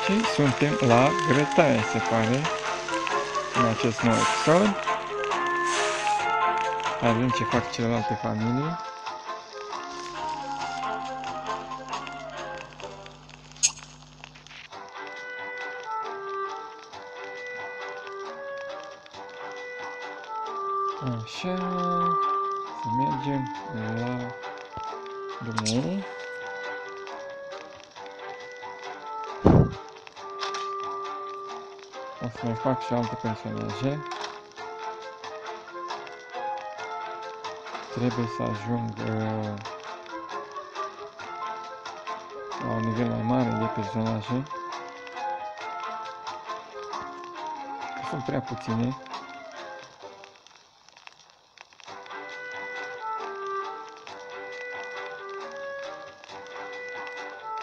Și suntem la grătaie, se pare, în acest nou episod. Hai vedem ce fac celelalte familii. Așa, să mergem la drumul. O să mai fac și alte personaje. Trebuie să ajung la un nivel mai mare de personaje. Că sunt prea puține.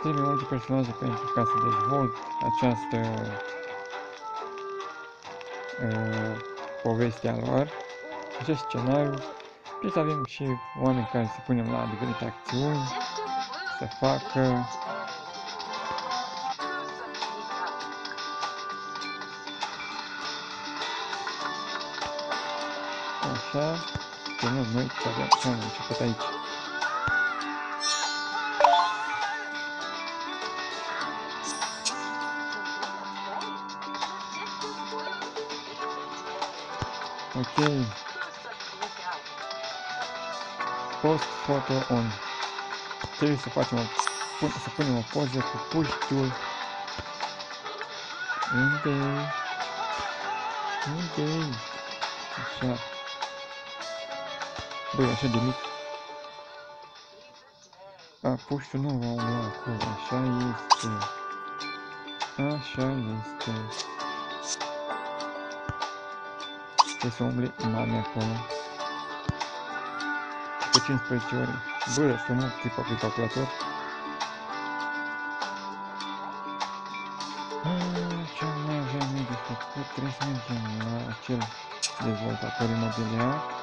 Trebuie multe personaje pentru ca să dezvolt această povestea lor, acest scenariu. Și să avem și oameni care să punem la diferite acțiuni, să facă. Așa, că nu noi să avem ce am început aici. Ok. Post photo on. Trebuie să facem să punem o poză cu puștiul. Unde-i? Unde-i? Așa. Băi, așa de mic. Puștiul nu va umbla acolo. Așa este. Așa este. Trebuie să umble mame acolo. Pe 15 ore. Bă, să nu clipa pe calculator. Ce mai avem noi de făcut? Trebuie să mergem la acel dezvoltator imobiliar.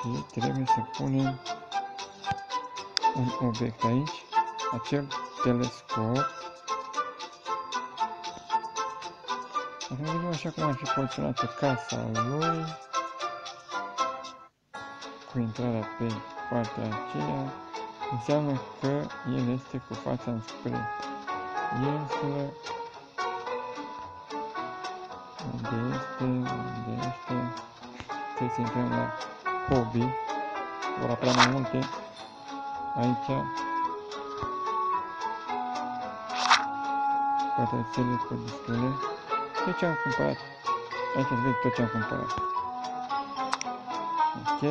Și trebuie să punem un obiect aici, acel telescop. Acum vedem așa cum ar fi poziționată casa lui, cu intrarea pe partea aceea. Înseamnă că el este cu fața înspre insulă. Unde este? Unde este? Trebuie să intrăm la hobby. Vor apărea mai multe aici. Poate rețele cu destule. Tot ce am cumpărat. Aici se vede tot ce am cumpărat. Ok.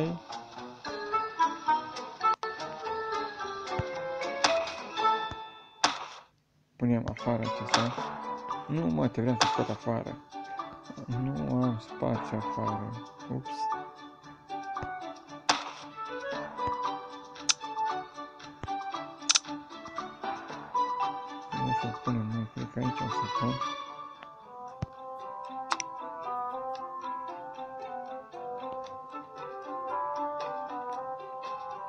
Punem afară acesta. Nu mă, te vreau să scot afară. Nu am spațiu afară. Ups. Nu să-l punem noi, cred că aici o să pun.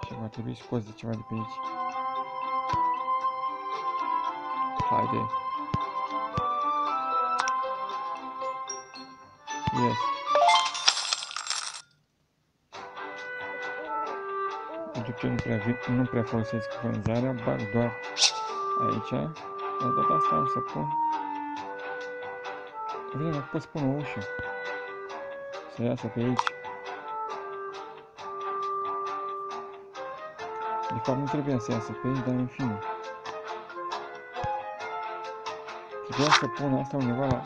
Și va trebui scos de ceva de pe aici. Haide. Yes. Pentru că nu prea folosesc vânzarea, bag doar aici. La data asta am să pun. Vedem dacă pot să pun o ușă. Să iasă pe aici. De fapt nu trebuia să iasă pe aici, dar în fine. Trebuia să pun asta undeva la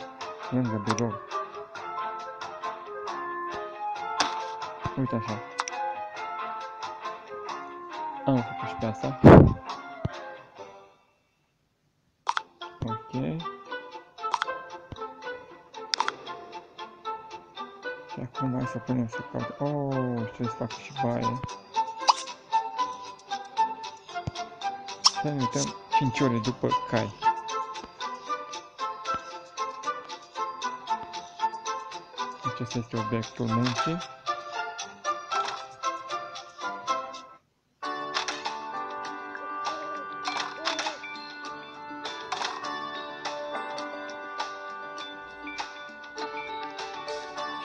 lângă birou. Uite așa. Am făcut și pe asta. Ok. acum hai să punem să caut. Oh, trebuie să fac și baie. Să ne uităm 5 ore după cai. Acesta este obiectul muncii.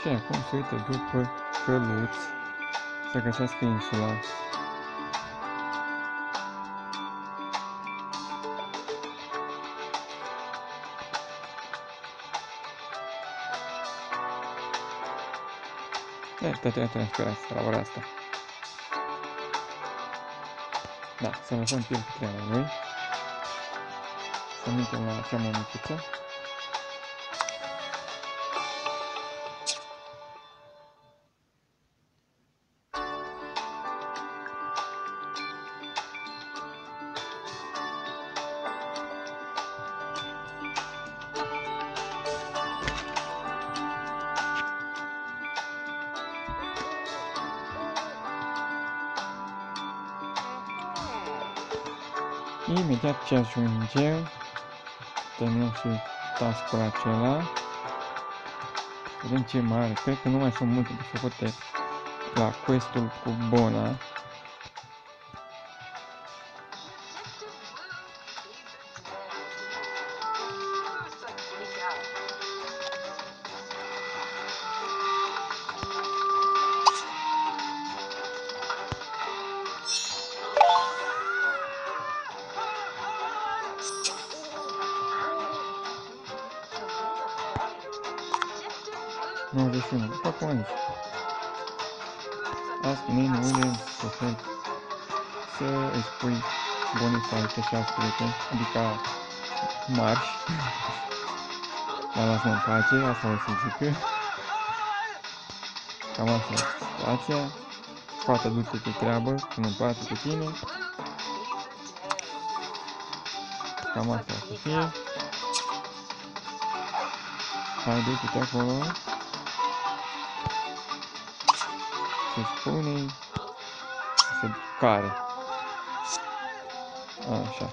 Și acum se uită după căluț să găsească insula. Toate transpirați la ora asta. Da, să lăsăm timp cu treaba lui. Să mergem la cea mai micuță. Imediat ce ajungem, terminăm și task-ul acela. Vedem ce mai are. Cred că nu mai sunt multe de făcute la quest-ul cu Bona. După cum am zis, ask Nene Williams să îi spui Bonifai și alți prieteni, adică marși, mă lasă în pace, asta o să zică. Cam asta e situația. Fata, du-te pe treabă, până în pace pe tine. Cam asta o să fie. Hai, du-te acolo. Se spune să care. Așa.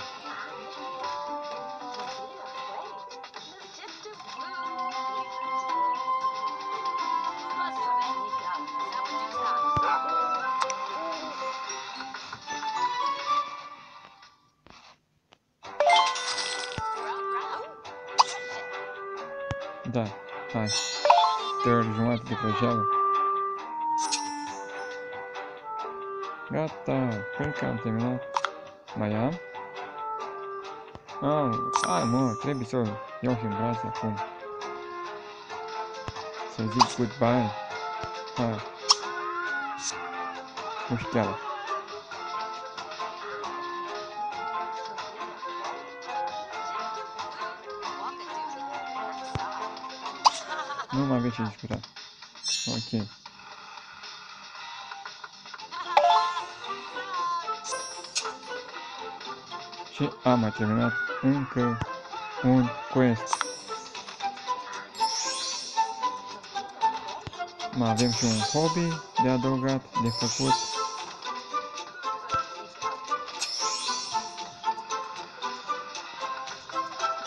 Da, hai. 3 ori jumătate de prăjeală. Gata, cred că am terminat. Mai am? Hai mă, trebuie să iau și în brațe acum. Să zic goodbye. Hai. Mușcheala. Nu mai aveți ce discuta. Ok. Și am mai terminat încă un quest. Mai avem și un hobby de adăugat, de făcut.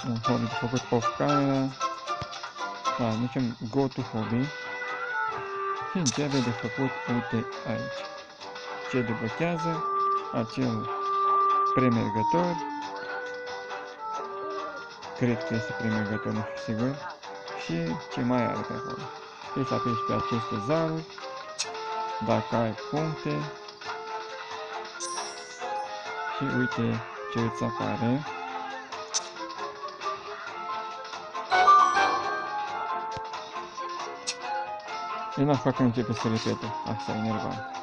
Un hobby de făcut off camera. Da, zicem go to hobby. Și începe de făcut, uite aici. Ce deblochează acel premergător. Cred că este premergător, nu știu sigur. Și ce mai are pe acolo. Trebuie să apeși pe aceste zaruri. Dacă ai puncte. Și uite ce îți apare. E n-aș fac că începe să repete. Asta e enervant.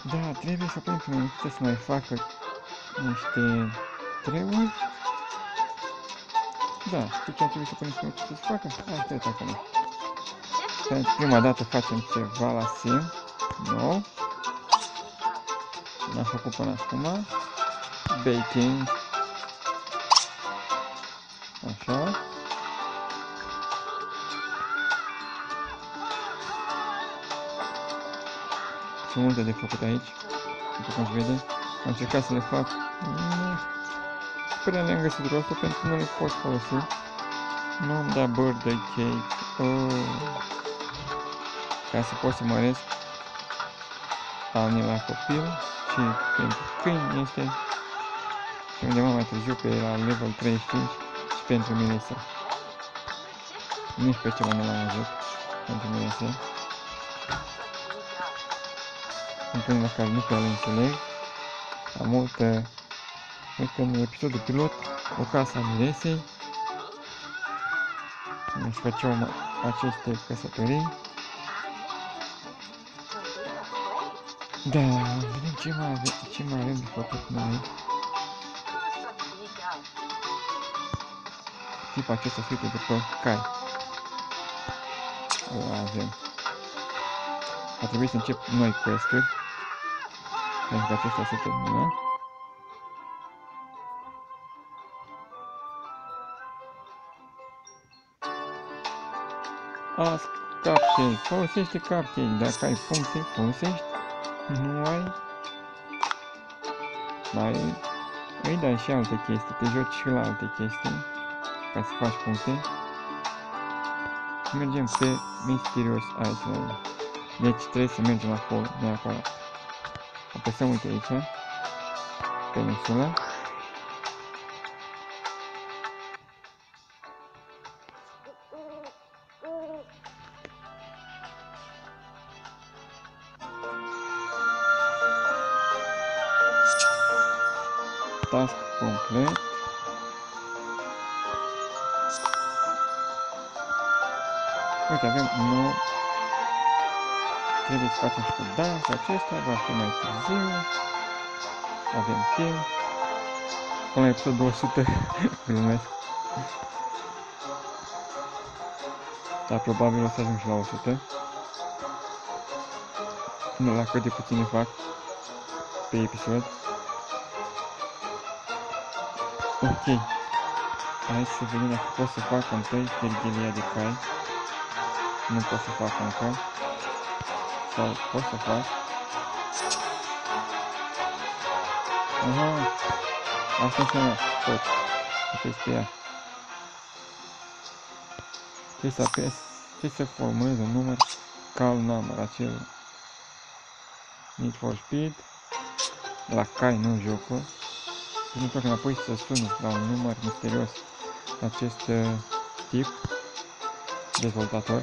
Da, trebuie să pun până să mai facă niște treburi. Da, știi ce trebuie să punem până să se facă? Asta e acum. Prima dată facem ceva la sim. Nou. N-am făcut până acum. Baking. Așa. Sunt multe de făcut aici, după cum se vede. Am încercat să le fac. Prea le-am găsit rostul pentru că nu le pot folosi. Nu îmi da birthday cake. Ca să pot să măresc ani la copil și pentru câini este și undeva mai târziu pe la level 35 și pentru Melissa. Nici pe ceva nu l-am văzut pentru Melissa. Întâi la care nu prea le înțeleg. Am multă, cred că în episodul pilot, o casă a Melissei. Își făceau aceste căsătorii. Da, vedem ce mai avem de făcut noi. Tipul acesta se uită după cai. O avem. A trebuit să încep noi quest-uri. Pentru că acesta se termină. Ask cupcake. Folosește cupcake. Dacă ai puncte, folosești. Nu ai. Mai îi dai și alte chestii. Te joci și la alte chestii. Ca să faci puncte. Și mergem pe Mysterious Island. Deci trebuie să mergem acolo, neapărat. Apăsăm, uite aici, pe insulă. Task complet. Uite, avem nou. Trebuie să facem și cu dans acesta, va fi mai târziu. Avem timp. Până la episod 200, glumesc. Dar probabil o să ajung și la 100. Nu la cât de puține fac pe episod. Ok. Hai să vedem dacă pot să fac întâi Verghelia de cai. Nu pot să fac încă. Sau pot să fac. Aha. Asta înseamnă tot. Apesi pe ea. Trebuie să apesi. Trebuie să formulez un număr call number, acel Need for Speed. La cai, nu jocul. Și nu întorc înapoi să suni la un număr misterios acest tip dezvoltator.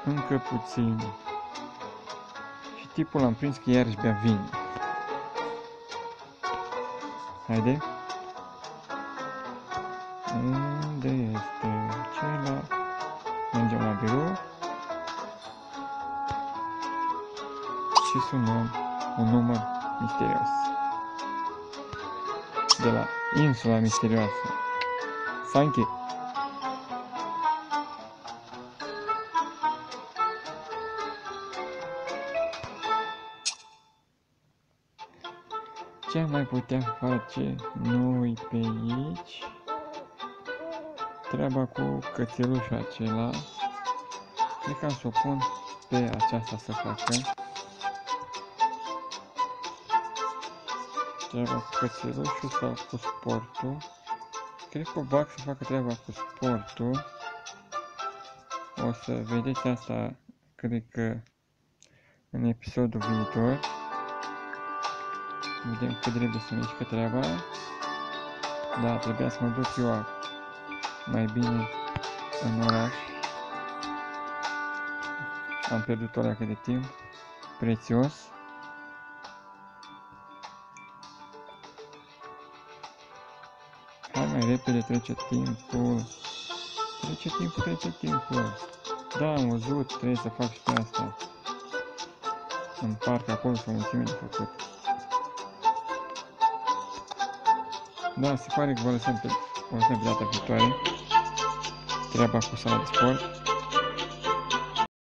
Încă puțin. Și tipul l-am prins că iarăși bea vin. Haide. Unde este celălalt? Mergem la birou. Și sunăm un număr misterios. De la insula misterioasă. Sanchi. Ce am mai putea face noi pe aici? Treaba cu cățelușul acela. Cred că am să o pun pe aceasta să facă. Treaba cu cățelușul sau cu sportul. Cred că o bag să facă treaba cu sportul. O să vedeți asta, cred că în episodul viitor. Vedem cât de repede se mișcă treaba. Da, trebuia să mă duc eu mai bine în oraș. Am pierdut o leacă de timp prețios. Hai mai repede, trece timpul. Trece timpul. Da, am văzut, trebuie să fac și pe asta. În parc acolo s-o mulțime de făcut. Da, se pare că vă lăsăm pe O să ne vedem data viitoare treaba cu sala de sport.